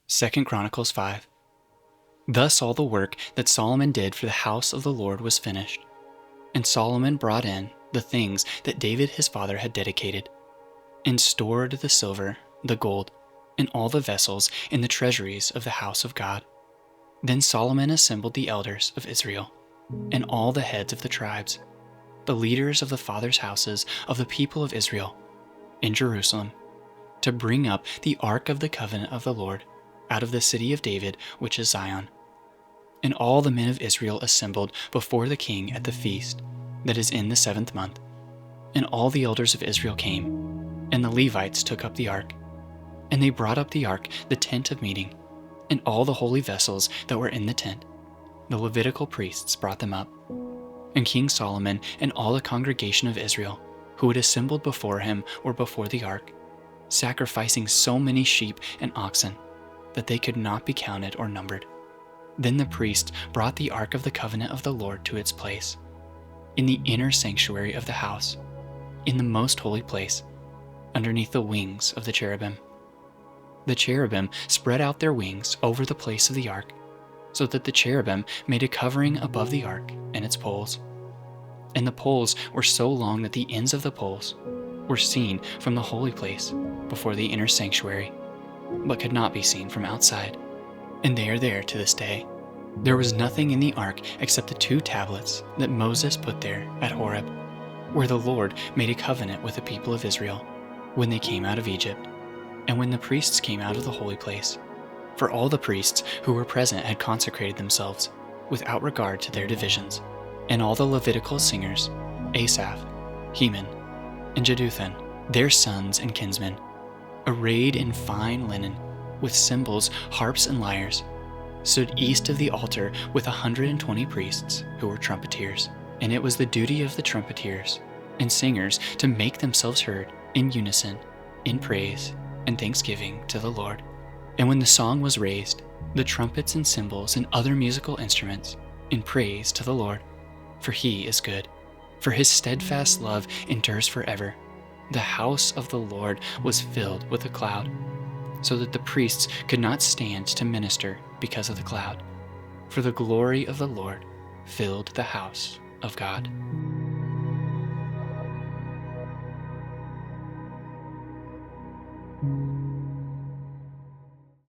2 Chronicles 5. Thus all the work that Solomon did for the house of the Lord was finished. And Solomon brought in the things that David his father had dedicated, and stored the silver, the gold, and all the vessels in the treasuries of the house of God. Then Solomon assembled the elders of Israel, and all the heads of the tribes, the leaders of the fathers' houses of the people of Israel, in Jerusalem, to bring up the ark of the covenant of the Lord out of the city of David, which is Zion. And all the men of Israel assembled before the king at the feast that is in the 7th month. And all the elders of Israel came, and the Levites took up the ark. And they brought up the ark, the tent of meeting, and all the holy vessels that were in the tent. The Levitical priests brought them up. And King Solomon and all the congregation of Israel, who had assembled before him, were before the ark, sacrificing so many sheep and oxen that they could not be counted or numbered. Then the priests brought the ark of the covenant of the Lord to its place, in the inner sanctuary of the house, in the most holy place, underneath the wings of the cherubim. The cherubim spread out their wings over the place of the ark, so that the cherubim made a covering above the ark and its poles. And the poles were so long that the ends of the poles were seen from the holy place before the inner sanctuary, but could not be seen from outside. And they are there to this day. There was nothing in the ark except the 2 tablets that Moses put there at Horeb, where the Lord made a covenant with the people of Israel when they came out of Egypt, and when the priests came out of the holy place. For all the priests who were present had consecrated themselves, without regard to their divisions. And all the Levitical singers, Asaph, Heman, and Jeduthun, their sons and kinsmen, arrayed in fine linen, with cymbals, harps, and lyres, stood east of the altar with 120 priests who were trumpeters. And it was the duty of the trumpeters and singers to make themselves heard in unison, in praise and thanksgiving to the Lord. And when the song was raised, the trumpets and cymbals and other musical instruments, in praise to the Lord, for he is good, for his steadfast love endures forever. The house of the Lord was filled with a cloud, so that the priests could not stand to minister because of the cloud, for the glory of the Lord filled the house of God.